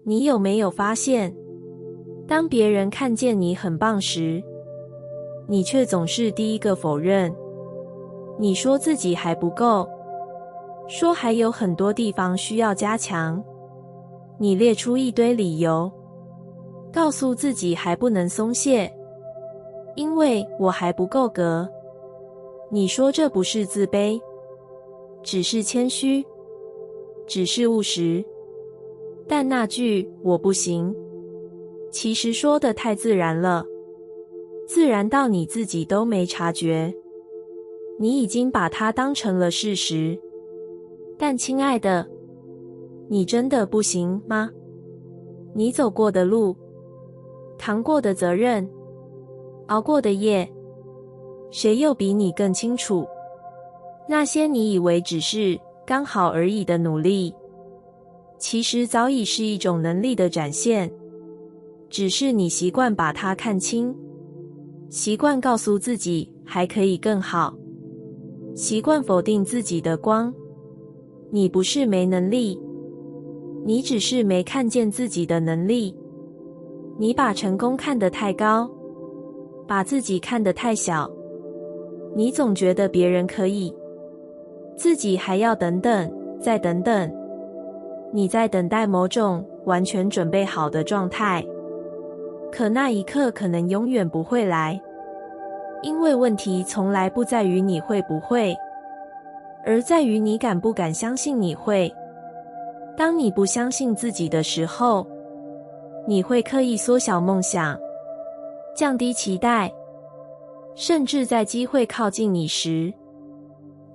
你有没有发现，当别人看见你很棒时，你却总是第一个否认？你说自己还不够，说还有很多地方需要加强，你列出一堆理由，告诉自己还不能松懈，因为我还不够格。你说这不是自卑，只是谦虚，只是务实。但那句我不行，其实说得太自然了，自然到你自己都没察觉。你已经把它当成了事实。但亲爱的，你真的不行吗？你走过的路，扛过的责任，熬过的夜，谁又比你更清楚？那些你以为只是刚好而已的努力，其实早已是一种能力的展现，只是你习惯把它看清，习惯告诉自己还可以更好，习惯否定自己的光。你不是没能力，你只是没看见自己的能力。你把成功看得太高，把自己看得太小。你总觉得别人可以，自己还要等等，再等等。你在等待某种完全准备好的状态，可那一刻可能永远不会来，因为问题从来不在于你会不会，而在于你敢不敢相信你会。当你不相信自己的时候，你会刻意缩小梦想，降低期待，甚至在机会靠近你时，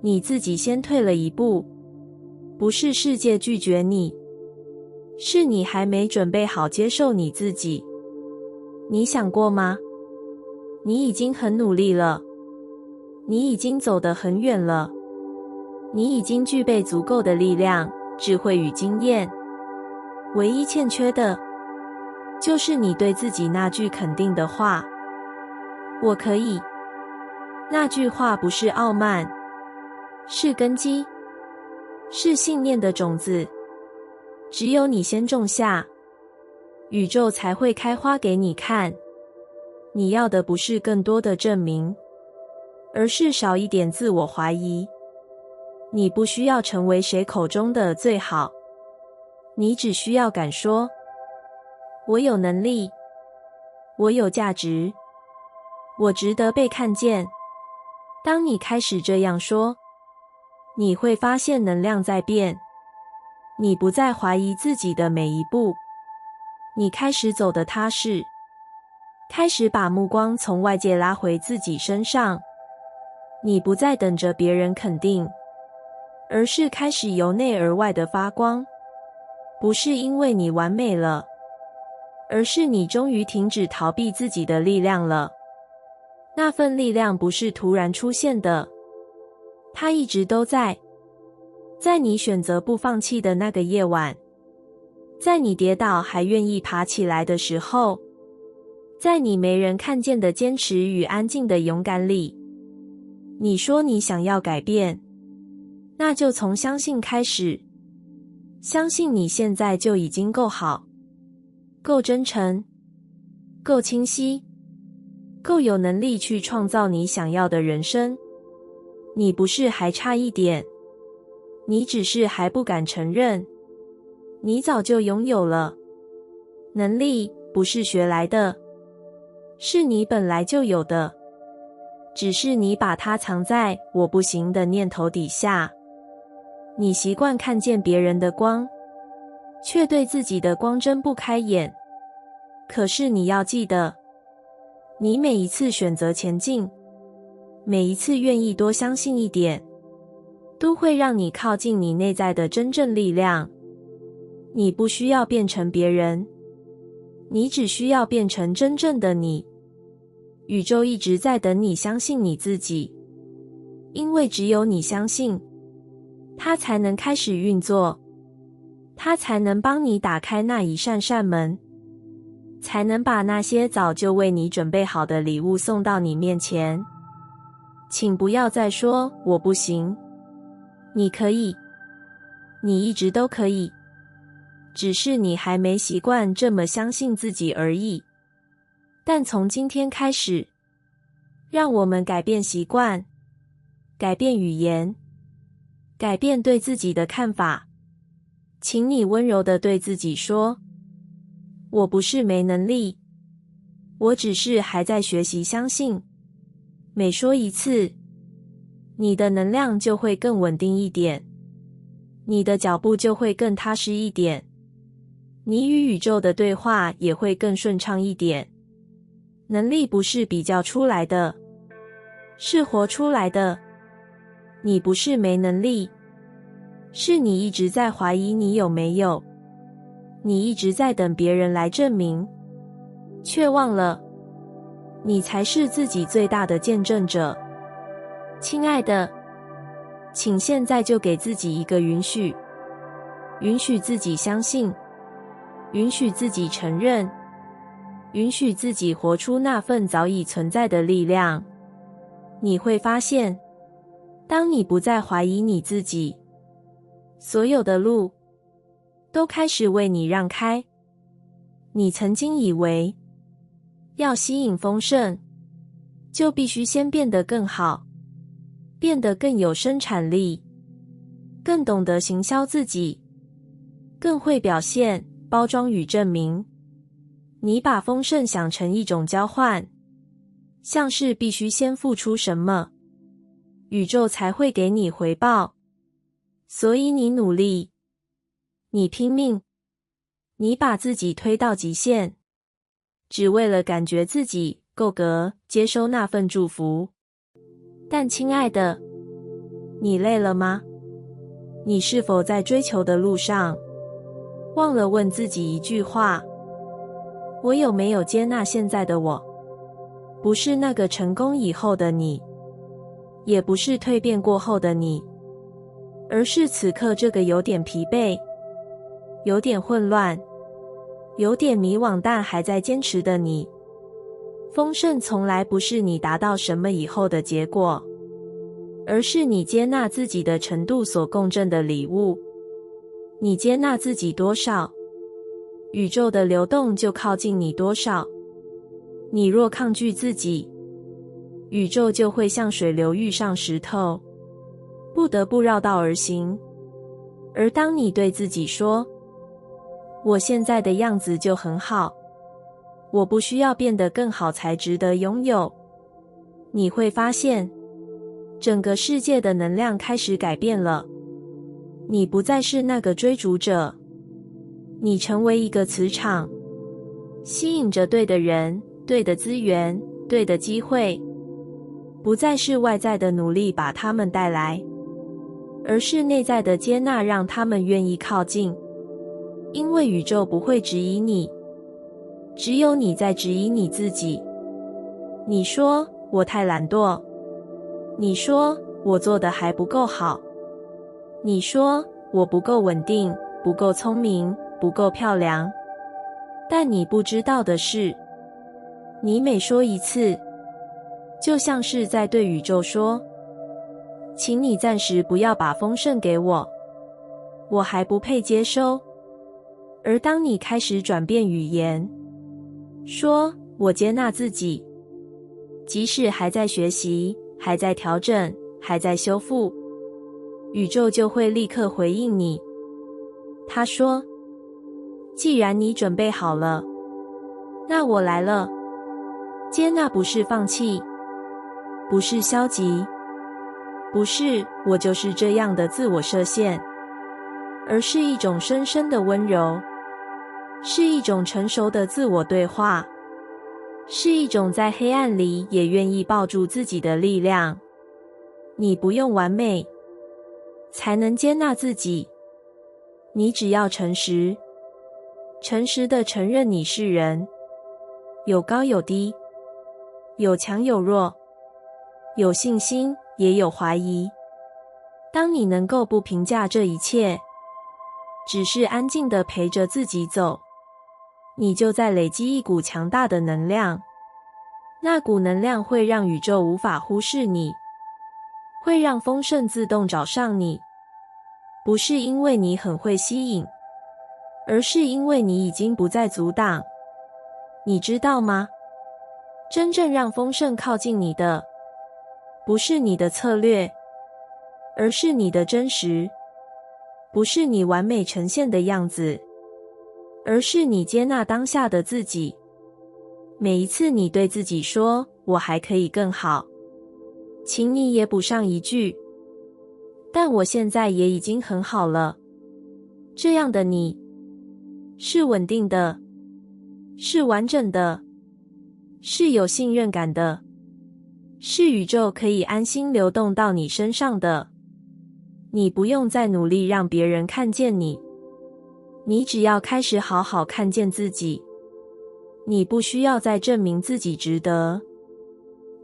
你自己先退了一步。不是世界拒绝你，是你还没准备好接受你自己。你想过吗？你已经很努力了，你已经走得很远了，你已经具备足够的力量、智慧与经验。唯一欠缺的，就是你对自己那句肯定的话。我可以。那句话不是傲慢，是根基，是信念的种子。只有你先种下，宇宙才会开花给你看。你要的不是更多的证明，而是少一点自我怀疑。你不需要成为谁口中的最好，你只需要敢说，我有能力，我有价值，我值得被看见。当你开始这样说，你会发现能量在变，你不再怀疑自己的每一步，你开始走得踏实，开始把目光从外界拉回自己身上。你不再等着别人肯定，而是开始由内而外的发光。不是因为你完美了，而是你终于停止逃避自己的力量了。那份力量不是突然出现的，它一直都在。在你选择不放弃的那个夜晚，在你跌倒还愿意爬起来的时候，在你没人看见的坚持与安静的勇敢里。你说你想要改变，那就从相信开始。相信你现在就已经够好，够真诚，够清晰，够有能力去创造你想要的人生。你不是还差一点，你只是还不敢承认，你早就拥有了。能力不是学来的，是你本来就有的，只是你把它藏在我不行的念头底下。你习惯看见别人的光，却对自己的光睁不开眼。可是你要记得，你每一次选择前进，每一次愿意多相信一点，都会让你靠近你内在的真正力量。你不需要变成别人，你只需要变成真正的你。宇宙一直在等你相信你自己，因为只有你相信，它才能开始运作，它才能帮你打开那一扇扇门，才能把那些早就为你准备好的礼物送到你面前。请不要再说我不行，你可以，你一直都可以。只是你还没习惯这么相信自己而已。但从今天开始，让我们改变习惯，改变语言，改变对自己的看法。请你温柔地对自己说，我不是没能力，我只是还在学习相信。每说一次，你的能量就会更稳定一点，你的脚步就会更踏实一点，你与宇宙的对话也会更顺畅一点。能力不是比较出来的，是活出来的。你不是没能力，是你一直在怀疑你有没有，你一直在等别人来证明，却忘了，你才是自己最大的见证者。亲爱的，请现在就给自己一个允许，允许自己相信，允许自己承认，允许自己活出那份早已存在的力量。你会发现，当你不再怀疑你自己，所有的路都开始为你让开。你曾经以为要吸引丰盛，就必须先变得更好，变得更有生产力，更懂得行销自己，更会表现、包装与证明。你把丰盛想成一种交换，像是必须先付出什么，宇宙才会给你回报。所以你努力，你拼命，你把自己推到极限，只为了感觉自己够格接收那份祝福。但亲爱的，你累了吗？你是否在追求的路上，忘了问自己一句话：我有没有接纳现在的我？不是那个成功以后的你，也不是蜕变过后的你，而是此刻这个有点疲惫，有点混乱，有点迷惘但还在坚持的你。丰盛从来不是你达到什么以后的结果，而是你接纳自己的程度所共振的礼物。你接纳自己多少，宇宙的流动就靠近你多少。你若抗拒自己，宇宙就会像水流遇上石头，不得不绕道而行。而当你对自己说，我现在的样子就很好，我不需要变得更好才值得拥有，你会发现，整个世界的能量开始改变了。你不再是那个追逐者，你成为一个磁场，吸引着对的人、对的资源、对的机会。不再是外在的努力把他们带来，而是内在的接纳让他们愿意靠近。因为宇宙不会质疑你，只有你在质疑你自己。你说我太懒惰，你说我做得还不够好，你说我不够稳定，不够聪明，不够漂亮。但你不知道的是，你每说一次，就像是在对宇宙说，请你暂时不要把丰盛给我，我还不配接收。而当你开始转变语言，说我接纳自己，即使还在学习，还在调整，还在修复，宇宙就会立刻回应你。他说，既然你准备好了，那我来了。接纳不是放弃，不是消极，不是我就是这样的自我设限，而是一种深深的温柔，是一种成熟的自我对话，是一种在黑暗里也愿意抱住自己的力量。你不用完美才能接纳自己，你只要诚实，诚实地承认你是人，有高有低，有强有弱，有信心也有怀疑。当你能够不评价这一切，只是安静地陪着自己走，你就在累积一股强大的能量。那股能量会让宇宙无法忽视你，会让丰盛自动找上你。不是因为你很会吸引，而是因为你已经不再阻挡。你知道吗？真正让丰盛靠近你的，不是你的策略，而是你的真实，不是你完美呈现的样子，而是你接纳当下的自己。每一次你对自己说我还可以更好，请你也补上一句，但我现在也已经很好了。这样的你是稳定的，是完整的，是有信任感的，是宇宙可以安心流动到你身上的。你不用再努力让别人看见你，你只要开始好好看见自己。你不需要再证明自己值得，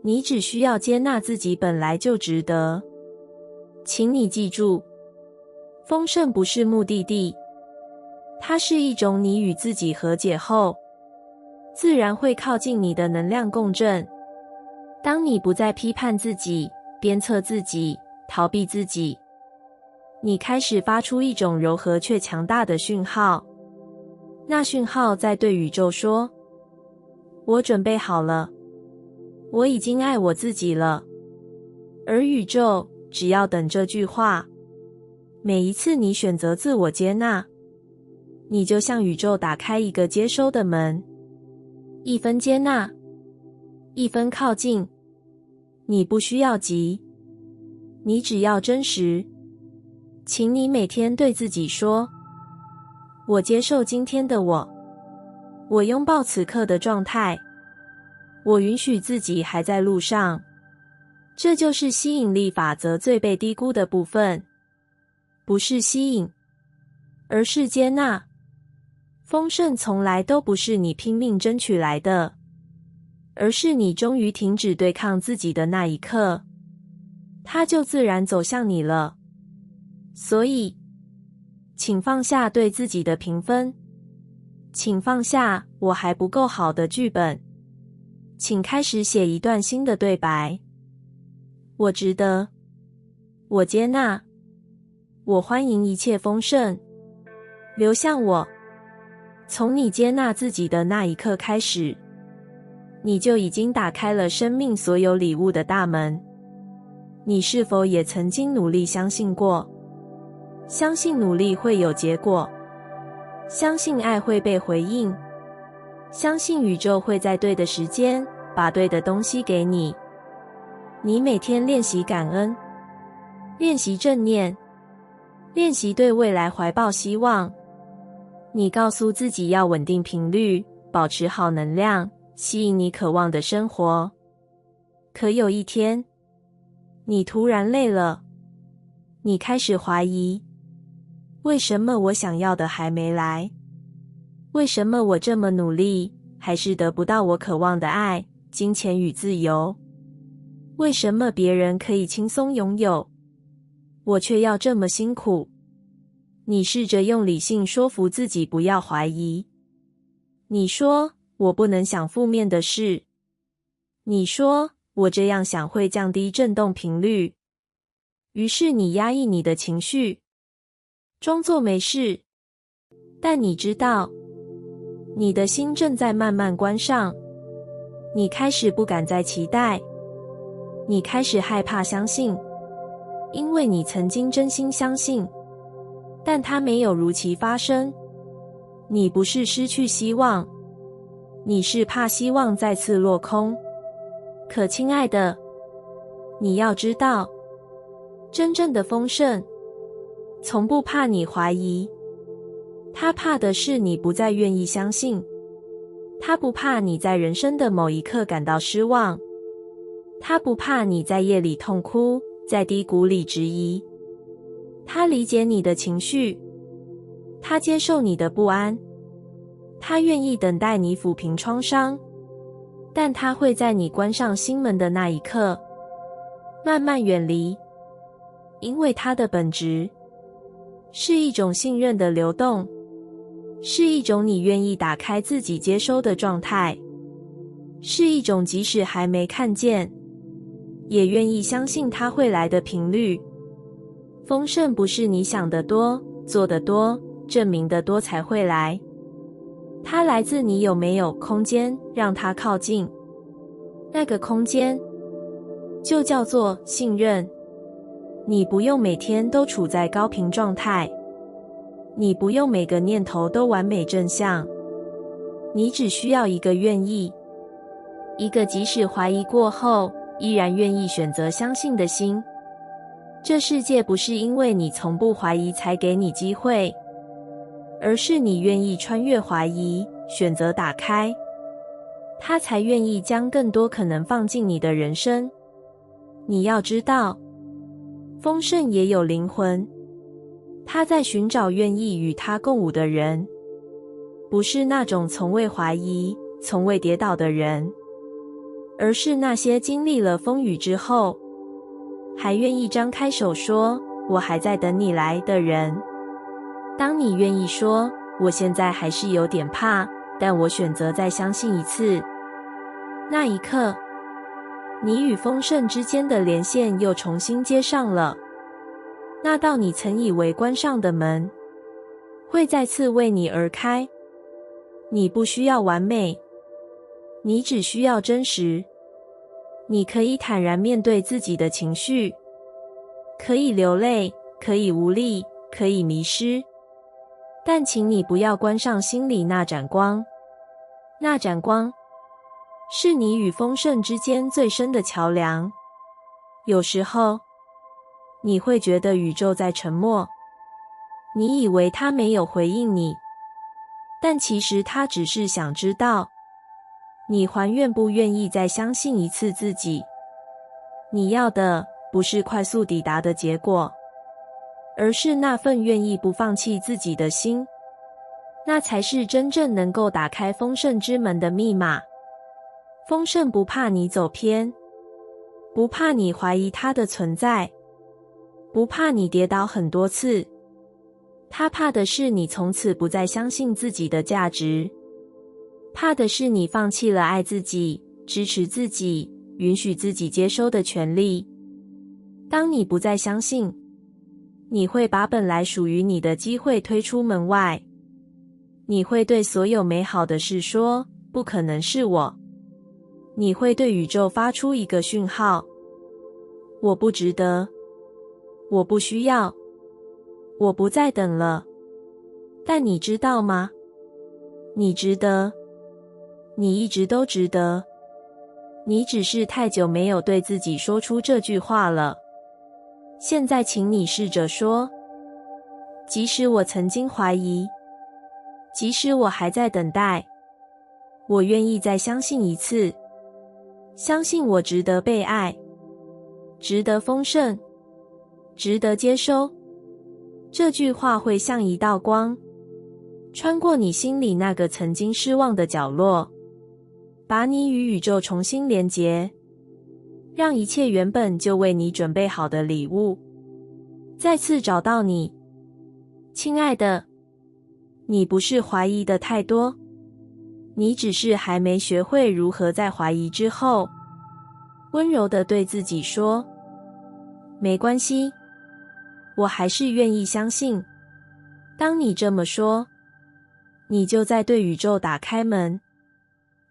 你只需要接纳自己本来就值得。请你记住，丰盛不是目的地，它是一种你与自己和解后，自然会靠近你的能量共振。当你不再批判自己、鞭策自己、逃避自己，你开始发出一种柔和却强大的讯号。那讯号在对宇宙说：我准备好了，我已经爱我自己了。而宇宙只要等这句话。每一次你选择自我接纳，你就向宇宙打开一个接收的门。一分接纳，一分靠近。你不需要急，你只要真实。请你每天对自己说：我接受今天的我，我拥抱此刻的状态，我允许自己还在路上。这就是吸引力法则最被低估的部分，不是吸引，而是接纳。丰盛从来都不是你拼命争取来的，而是你终于停止对抗自己的那一刻，它就自然走向你了。所以，请放下对自己的评分，请放下我还不够好的剧本，请开始写一段新的对白。我值得，我接纳，我欢迎一切丰盛流向我。从你接纳自己的那一刻开始，你就已经打开了生命所有礼物的大门。你是否也曾经努力相信过？相信努力会有结果，相信爱会被回应，相信宇宙会在对的时间把对的东西给你。你每天练习感恩，练习正念，练习对未来怀抱希望。你告诉自己要稳定频率，保持好能量，吸引你渴望的生活。可有一天，你突然累了，你开始怀疑，为什么我想要的还没来？为什么我这么努力，还是得不到我渴望的爱、金钱与自由？为什么别人可以轻松拥有，我却要这么辛苦？你试着用理性说服自己不要怀疑。你说，我不能想负面的事。你说，我这样想会降低振动频率。于是你压抑你的情绪，装作没事。但你知道，你的心正在慢慢关上。你开始不敢再期待，你开始害怕相信，因为你曾经真心相信，但它没有如期发生。你不是失去希望，你是怕希望再次落空。可亲爱的，你要知道，真正的丰盛从不怕你怀疑，他怕的是你不再愿意相信。他不怕你在人生的某一刻感到失望，他不怕你在夜里痛哭，在低谷里质疑。他理解你的情绪，他接受你的不安，他愿意等待你抚平创伤，但他会在你关上心门的那一刻慢慢远离，因为他的本质是一种信任的流动，是一种你愿意打开自己接收的状态，是一种即使还没看见，也愿意相信它会来的频率。丰盛不是你想得多、做得多、证明的多才会来。它来自你有没有空间让它靠近。那个空间就叫做信任。你不用每天都处在高频状态，你不用每个念头都完美正向，你只需要一个愿意，一个即使怀疑过后依然愿意选择相信的心。这世界不是因为你从不怀疑才给你机会，而是你愿意穿越怀疑，选择打开，他才愿意将更多可能放进你的人生。你要知道，丰盛也有灵魂，他在寻找愿意与他共舞的人，不是那种从未怀疑、从未跌倒的人，而是那些经历了风雨之后，还愿意张开手说我还在等你来的人。当你愿意说我现在还是有点怕，但我选择再相信一次，那一刻，你与丰盛之间的连线又重新接上了。那道你曾以为关上的门，会再次为你而开。你不需要完美，你只需要真实。你可以坦然面对自己的情绪，可以流泪，可以无力，可以迷失，但请你不要关上心里那盏光。那盏光是你与丰盛之间最深的桥梁。有时候，你会觉得宇宙在沉默，你以为它没有回应你，但其实它只是想知道你还愿不愿意再相信一次自己。你要的不是快速抵达的结果，而是那份愿意不放弃自己的心。那才是真正能够打开丰盛之门的密码。丰盛不怕你走偏，不怕你怀疑它的存在，不怕你跌倒很多次，他怕的是你从此不再相信自己的价值，怕的是你放弃了爱自己、支持自己、允许自己接收的权利。当你不再相信，你会把本来属于你的机会推出门外。你会对所有美好的事说，不可能是我。你会对宇宙发出一个讯号，我不值得，我不需要，我不再等了。但你知道吗？你值得，你一直都值得。你只是太久没有对自己说出这句话了。现在请你试着说，即使我曾经怀疑，即使我还在等待，我愿意再相信一次，相信我值得被爱，值得丰盛，值得接收。这句话会像一道光，穿过你心里那个曾经失望的角落，把你与宇宙重新连结，让一切原本就为你准备好的礼物再次找到你。亲爱的，你不是怀疑的太多，你只是还没学会如何在怀疑之后，温柔地对自己说，没关系，我还是愿意相信。当你这么说，你就在对宇宙打开门，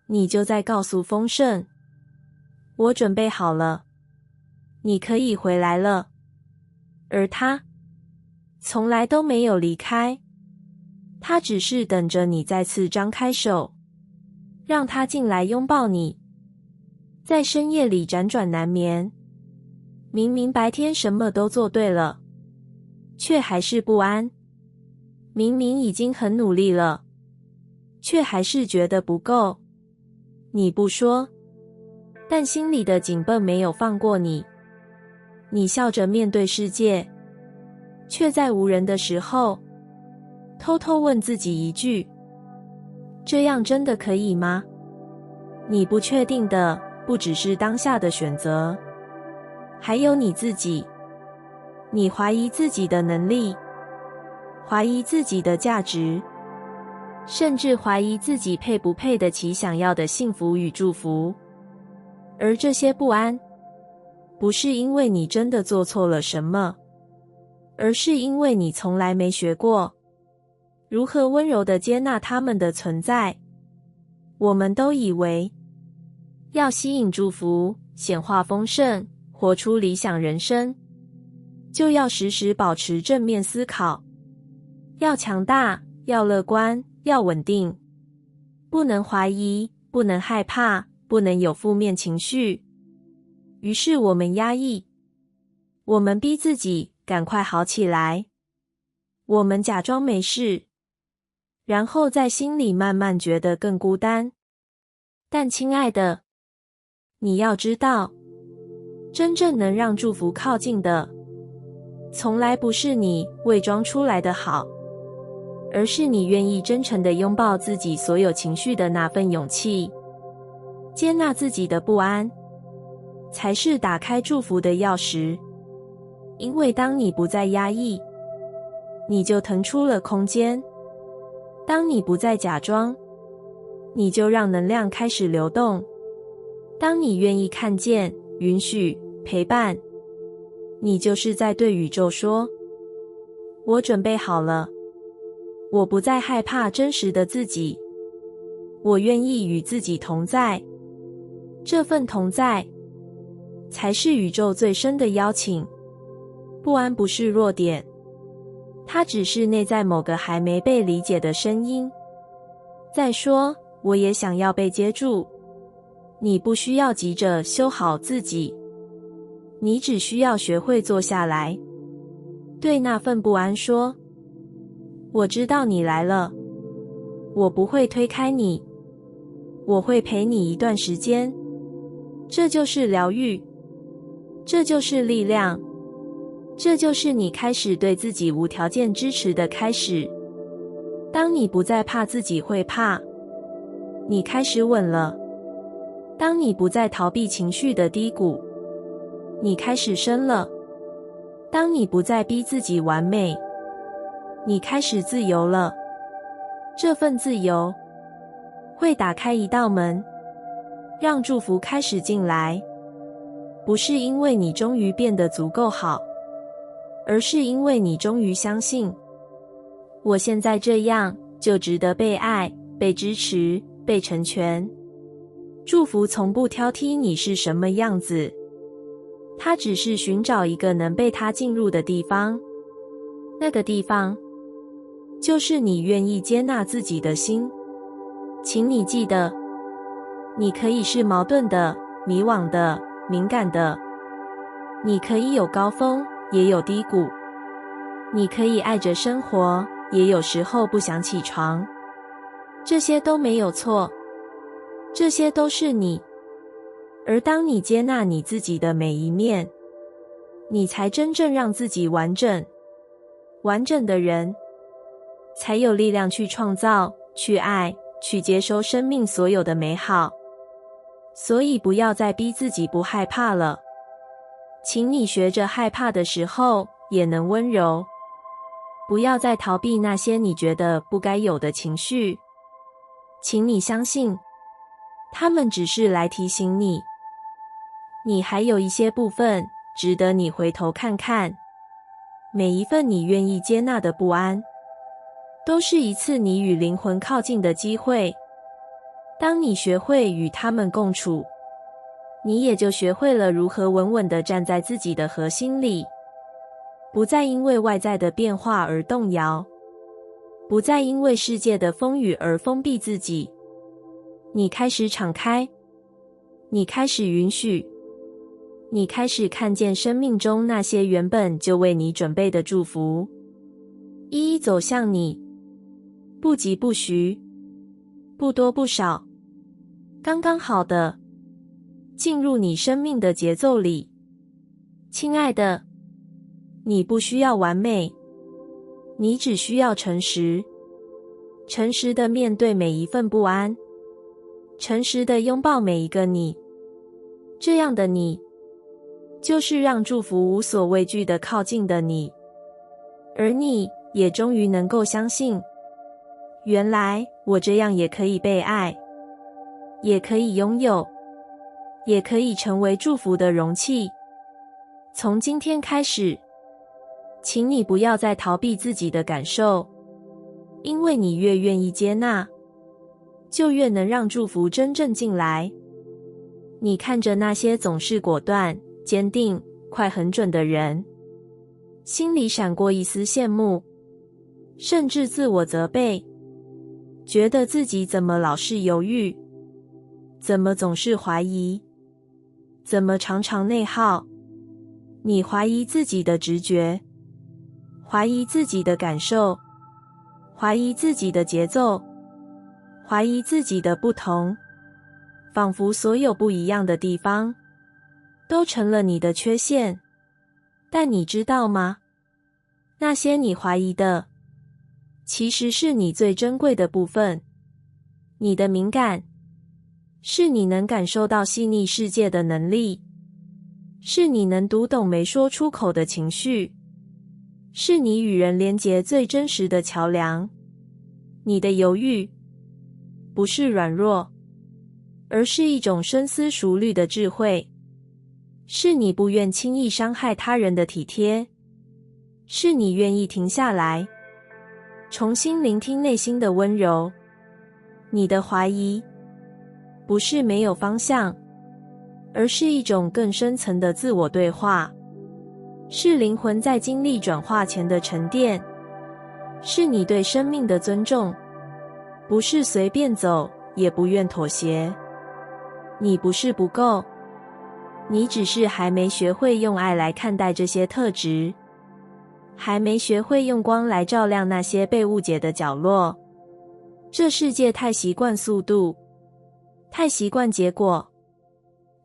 你就在告诉丰盛，我准备好了，你可以回来了。而他从来都没有离开，他只是等着你再次张开手，让他进来拥抱你。在深夜里辗转难眠，明明白天什么都做对了，却还是不安。明明已经很努力了，却还是觉得不够。你不说，但心里的紧绷没有放过你。你笑着面对世界，却在无人的时候，偷偷问自己一句，这样真的可以吗？你不确定的不只是当下的选择，还有你自己。你怀疑自己的能力，怀疑自己的价值，甚至怀疑自己配不配得起想要的幸福与祝福。而这些不安，不是因为你真的做错了什么，而是因为你从来没学过如何温柔地接纳他们的存在。我们都以为要吸引祝福，显化丰盛，活出理想人生，就要时时保持正面思考，要强大，要乐观，要稳定，不能怀疑，不能害怕，不能有负面情绪。于是我们压抑，我们逼自己赶快好起来，我们假装没事，然后在心里慢慢觉得更孤单。但亲爱的，你要知道，真正能让祝福靠近的，从来不是你伪装出来的好，而是你愿意真诚地拥抱自己所有情绪的那份勇气。接纳自己的不安，才是打开祝福的钥匙。因为当你不再压抑，你就腾出了空间；当你不再假装，你就让能量开始流动。当你愿意看见、允许、陪伴，你就是在对宇宙说：我准备好了，我不再害怕真实的自己，我愿意与自己同在。这份同在，才是宇宙最深的邀请。不安不是弱点，它只是内在某个还没被理解的声音再说，我也想要被接住。你不需要急着修好自己，你只需要学会坐下来，对那份不安说：我知道你来了，我不会推开你，我会陪你一段时间。这就是疗愈，这就是力量，这就是你开始对自己无条件支持的开始。当你不再怕自己会怕，你开始稳了；当你不再逃避情绪的低谷，你开始深了；当你不再逼自己完美，你开始自由了。这份自由会打开一道门，让祝福开始进来，不是因为你终于变得足够好，而是因为你终于相信，我现在这样就值得被爱、被支持、被成全。祝福从不挑剔你是什么样子，它只是寻找一个能被它进入的地方。那个地方，就是你愿意接纳自己的心。请你记得，你可以是矛盾的、迷惘的、敏感的，你可以有高峰，也有低谷，你可以爱着生活，也有时候不想起床。这些都没有错，这些都是你。而当你接纳你自己的每一面，你才真正让自己完整。完整的人，才有力量去创造、去爱、去接收生命所有的美好。所以不要再逼自己不害怕了，请你学着害怕的时候也能温柔。不要再逃避那些你觉得不该有的情绪，请你相信，他们只是来提醒你，你还有一些部分值得你回头看看。每一份你愿意接纳的不安，都是一次你与灵魂靠近的机会。当你学会与他们共处，你也就学会了如何稳稳地站在自己的核心里，不再因为外在的变化而动摇，不再因为世界的风雨而封闭自己。你开始敞开，你开始允许，你开始看见生命中那些原本就为你准备的祝福，一一走向你，不急不徐，不多不少，刚刚好的进入你生命的节奏里。亲爱的，你不需要完美，你只需要诚实。诚实的面对每一份不安，诚实的拥抱每一个你。这样的你，就是让祝福无所畏惧的靠近的你。而你也终于能够相信，原来我这样也可以被爱，也可以拥有，也可以成为祝福的容器。从今天开始，请你不要再逃避自己的感受，因为你越愿意接纳，就越能让祝福真正进来。你看着那些总是果断、坚定、快很准的人，心里闪过一丝羡慕，甚至自我责备，觉得自己怎么老是犹豫，怎么总是怀疑，怎么常常内耗。你怀疑自己的直觉，怀疑自己的感受，怀疑自己的节奏，怀疑自己的不同，仿佛所有不一样的地方都成了你的缺陷。但你知道吗？那些你怀疑的，其实是你最珍贵的部分。你的敏感，是你能感受到细腻世界的能力，是你能读懂没说出口的情绪，是你与人连结最真实的桥梁。你的犹豫，不是软弱，而是一种深思熟虑的智慧，是你不愿轻易伤害他人的体贴，是你愿意停下来，重新聆听内心的温柔。你的怀疑，不是没有方向，而是一种更深层的自我对话，是灵魂在经历转化前的沉淀，是你对生命的尊重，不是随便走，也不愿妥协。你不是不够，你只是还没学会用爱来看待这些特质，还没学会用光来照亮那些被误解的角落。这世界太习惯速度，太习惯结果，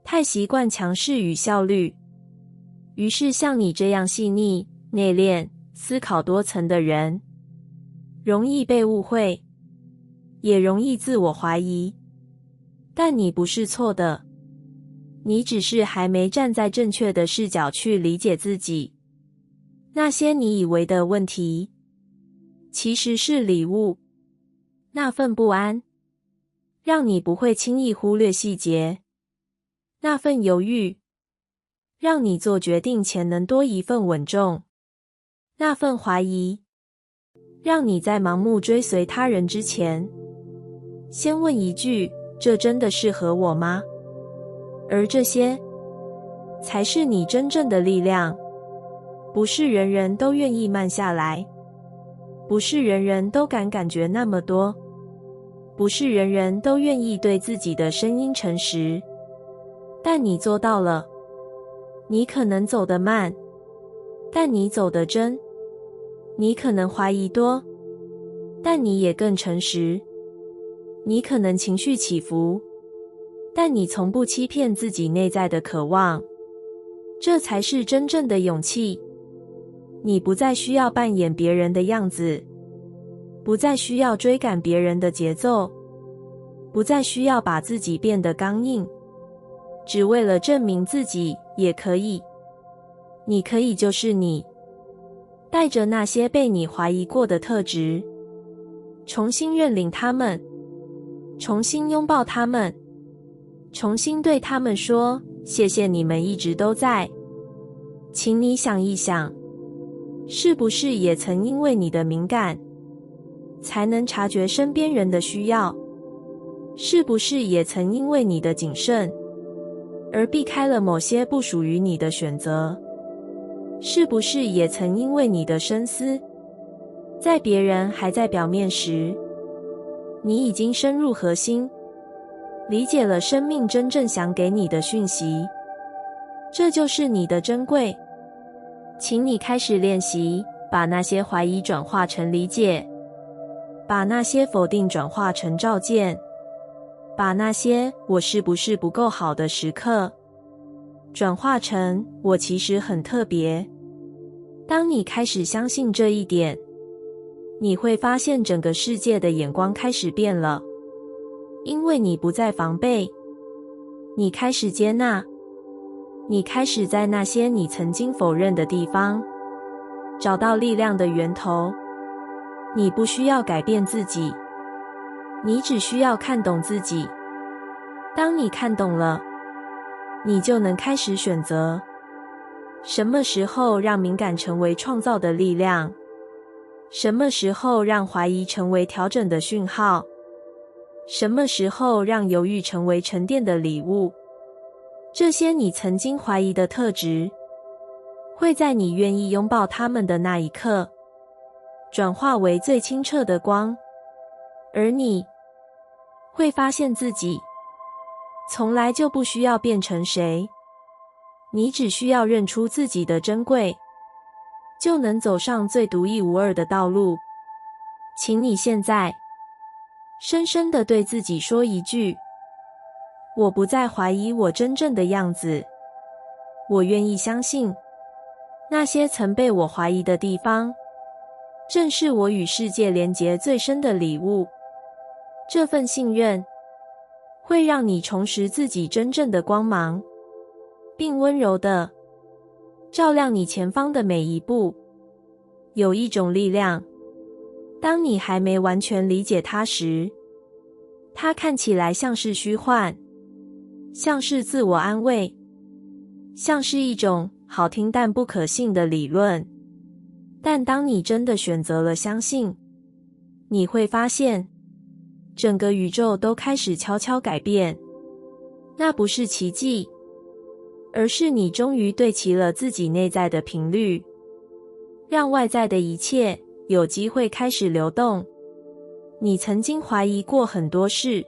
太习惯强势与效率，于是像你这样细腻、内敛、思考多层的人，容易被误会，也容易自我怀疑。但你不是错的，你只是还没站在正确的视角去理解自己。那些你以为的问题，其实是礼物。那份不安，让你不会轻易忽略细节；那份犹豫，让你做决定前能多一份稳重；那份怀疑，让你在盲目追随他人之前，先问一句：这真的适合我吗？而这些，才是你真正的力量。不是人人都愿意慢下来，不是人人都敢感觉那么多，不是人人都愿意对自己的声音诚实。但你做到了。你可能走得慢，但你走得真。你可能怀疑多，但你也更诚实。你可能情绪起伏，但你从不欺骗自己内在的渴望。这才是真正的勇气。你不再需要扮演别人的样子，不再需要追赶别人的节奏，不再需要把自己变得刚硬，只为了证明自己也可以。你可以就是你，带着那些被你怀疑过的特质，重新认领他们，重新拥抱他们，重新对他们说：谢谢你们一直都在。请你想一想，是不是也曾因为你的敏感，才能察觉身边人的需要？是不是也曾因为你的谨慎，而避开了某些不属于你的选择？是不是也曾因为你的深思，在别人还在表面时，你已经深入核心，理解了生命真正想给你的讯息？这就是你的珍贵。请你开始练习，把那些怀疑转化成理解，把那些否定转化成照见，把那些我是不是不够好的时刻转化成我其实很特别。当你开始相信这一点，你会发现整个世界的眼光开始变了，因为你不再防备，你开始接纳，你开始在那些你曾经否认的地方找到力量的源头。你不需要改变自己，你只需要看懂自己。当你看懂了，你就能开始选择什么时候让敏感成为创造的力量，什么时候让怀疑成为调整的讯号？什么时候让犹豫成为沉淀的礼物？这些你曾经怀疑的特质，会在你愿意拥抱它们的那一刻，转化为最清澈的光，而你会发现自己从来就不需要变成谁，你只需要认出自己的珍贵，就能走上最独一无二的道路。请你现在深深地对自己说一句：我不再怀疑我真正的样子，我愿意相信那些曾被我怀疑的地方，正是我与世界连结最深的礼物。这份信任会让你重拾自己真正的光芒，并温柔地照亮你前方的每一步。有一种力量，当你还没完全理解它时，它看起来像是虚幻，像是自我安慰，像是一种好听但不可信的理论。但当你真的选择了相信，你会发现整个宇宙都开始悄悄改变。那不是奇迹，而是你终于对齐了自己内在的频率，让外在的一切有机会开始流动。你曾经怀疑过很多事，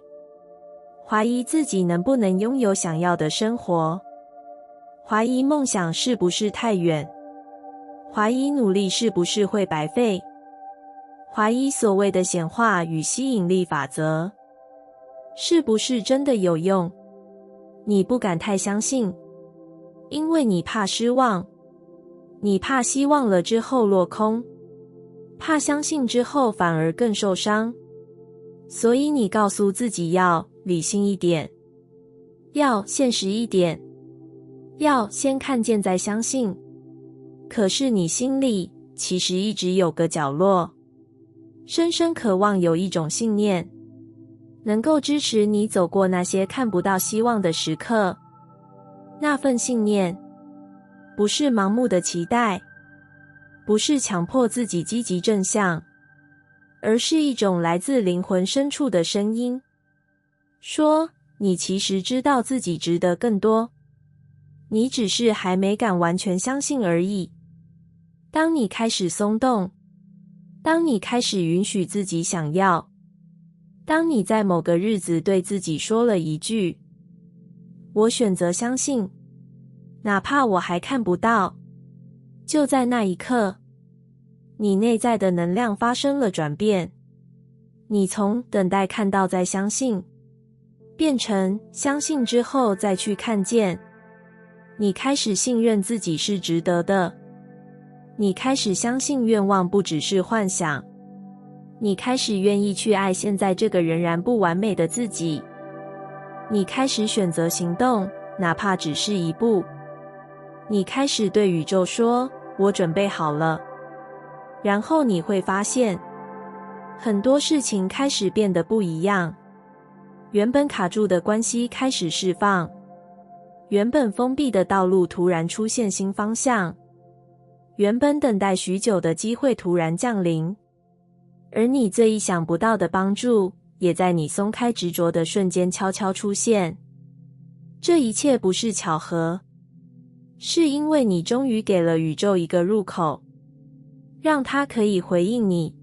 怀疑自己能不能拥有想要的生活，怀疑梦想是不是太远，怀疑努力是不是会白费，怀疑所谓的显化与吸引力法则是不是真的有用。你不敢太相信，因为你怕失望，你怕希望了之后落空，怕相信之后反而更受伤。所以你告诉自己要理性一点，要现实一点，要先看见再相信。可是你心里其实一直有个角落，深深渴望有一种信念，能够支持你走过那些看不到希望的时刻。那份信念，不是盲目的期待，不是强迫自己积极正向，而是一种来自灵魂深处的声音，说你其实知道自己值得更多，你只是还没敢完全相信而已。当你开始松动，当你开始允许自己想要，当你在某个日子对自己说了一句我选择相信，哪怕我还看不到，就在那一刻，你内在的能量发生了转变。你从等待看到再相信，变成相信之后再去看见。你开始信任自己是值得的，你开始相信愿望不只是幻想，你开始愿意去爱现在这个仍然不完美的自己，你开始选择行动，哪怕只是一步。你开始对宇宙说我准备好了。然后你会发现很多事情开始变得不一样，原本卡住的关系开始释放，原本封闭的道路突然出现新方向，原本等待许久的机会突然降临，而你最意想不到的帮助也在你松开执着的瞬间悄悄出现。这一切不是巧合，是因为你终于给了宇宙一个入口，让它可以回应你。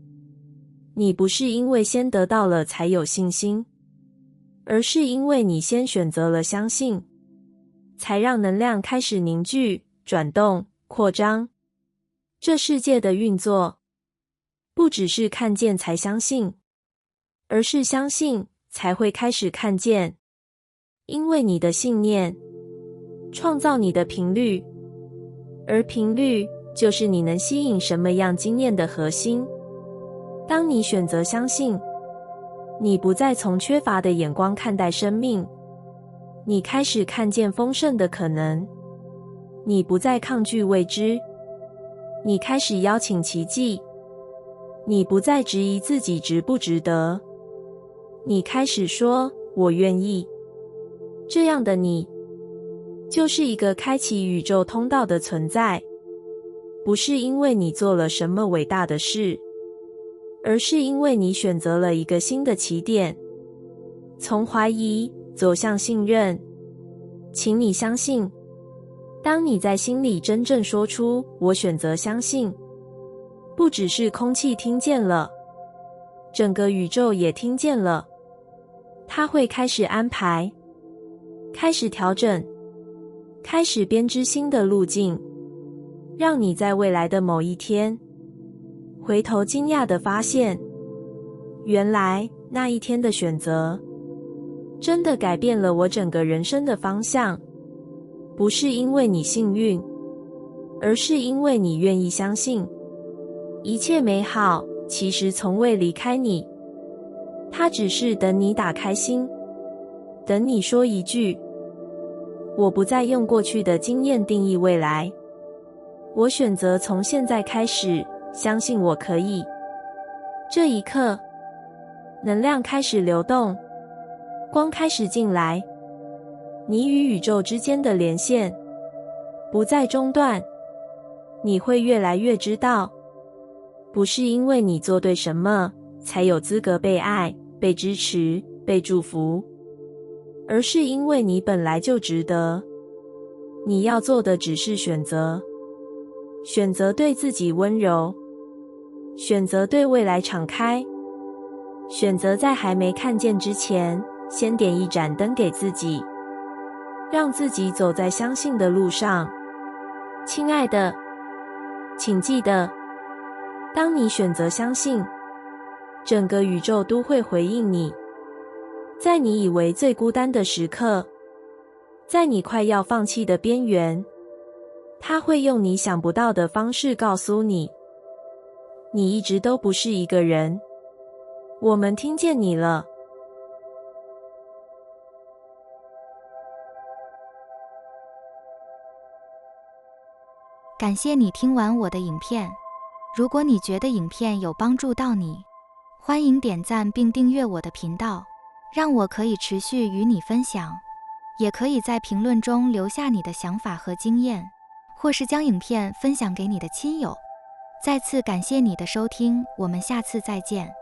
你不是因为先得到了才有信心，而是因为你先选择了相信，才让能量开始凝聚、转动、扩张。这世界的运作，不只是看见才相信，而是相信才会开始看见。因为你的信念创造你的频率，而频率就是你能吸引什么样经验的核心。当你选择相信，你不再从缺乏的眼光看待生命，你开始看见丰盛的可能。你不再抗拒未知，你开始邀请奇迹。你不再质疑自己值不值得，你开始说我愿意。这样的你，就是一个开启宇宙通道的存在，不是因为你做了什么伟大的事，而是因为你选择了一个新的起点，从怀疑走向信任。请你相信，当你在心里真正说出"我选择相信"，不只是空气听见了，整个宇宙也听见了。它会开始安排，开始调整，开始编织新的路径，让你在未来的某一天，回头惊讶地发现，原来那一天的选择，真的改变了我整个人生的方向。不是因为你幸运，而是因为你愿意相信，一切美好其实从未离开你，它只是等你打开心，等你说一句"我不再用过去的经验定义未来，我选择从现在开始相信我可以"。这一刻，能量开始流动，光开始进来，你与宇宙之间的连线不再中断。你会越来越知道，不是因为你做对什么才有资格被爱、被支持、被祝福，而是因为你本来就值得。你要做的只是选择，选择对自己温柔，选择对未来敞开，选择在还没看见之前，先点一盏灯给自己，让自己走在相信的路上。亲爱的，请记得，当你选择相信，整个宇宙都会回应你。在你以为最孤单的时刻，在你快要放弃的边缘，它会用你想不到的方式告诉你，你一直都不是一个人，我们听见你了。感谢你听完我的影片，如果你觉得影片有帮助到你，欢迎点赞并订阅我的频道，让我可以持续与你分享。也可以在评论中留下你的想法和经验，或是将影片分享给你的亲友。再次感谢你的收听，我们下次再见。